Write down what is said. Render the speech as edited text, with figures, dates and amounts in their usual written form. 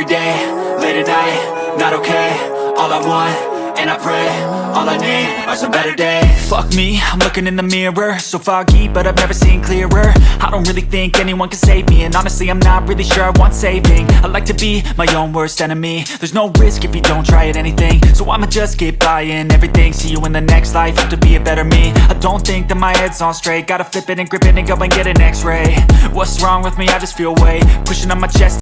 day, late at night, not okay. All I want, and I pray, all I need are some better days. Fuck me, I'm looking in the mirror, so foggy, but I've never seen clearer. I don't really think anyone can save me, and honestly I'm not really sure I want saving. I like to be my own worst enemy. There's no risk if you don't try at anything, so I'ma just keep buying everything. See you in the next life, have to be a better me. I don't think that my head's on straight, gotta flip it and grip it and go and get an x-ray. What's wrong with me? I just feel weight pushing on my chest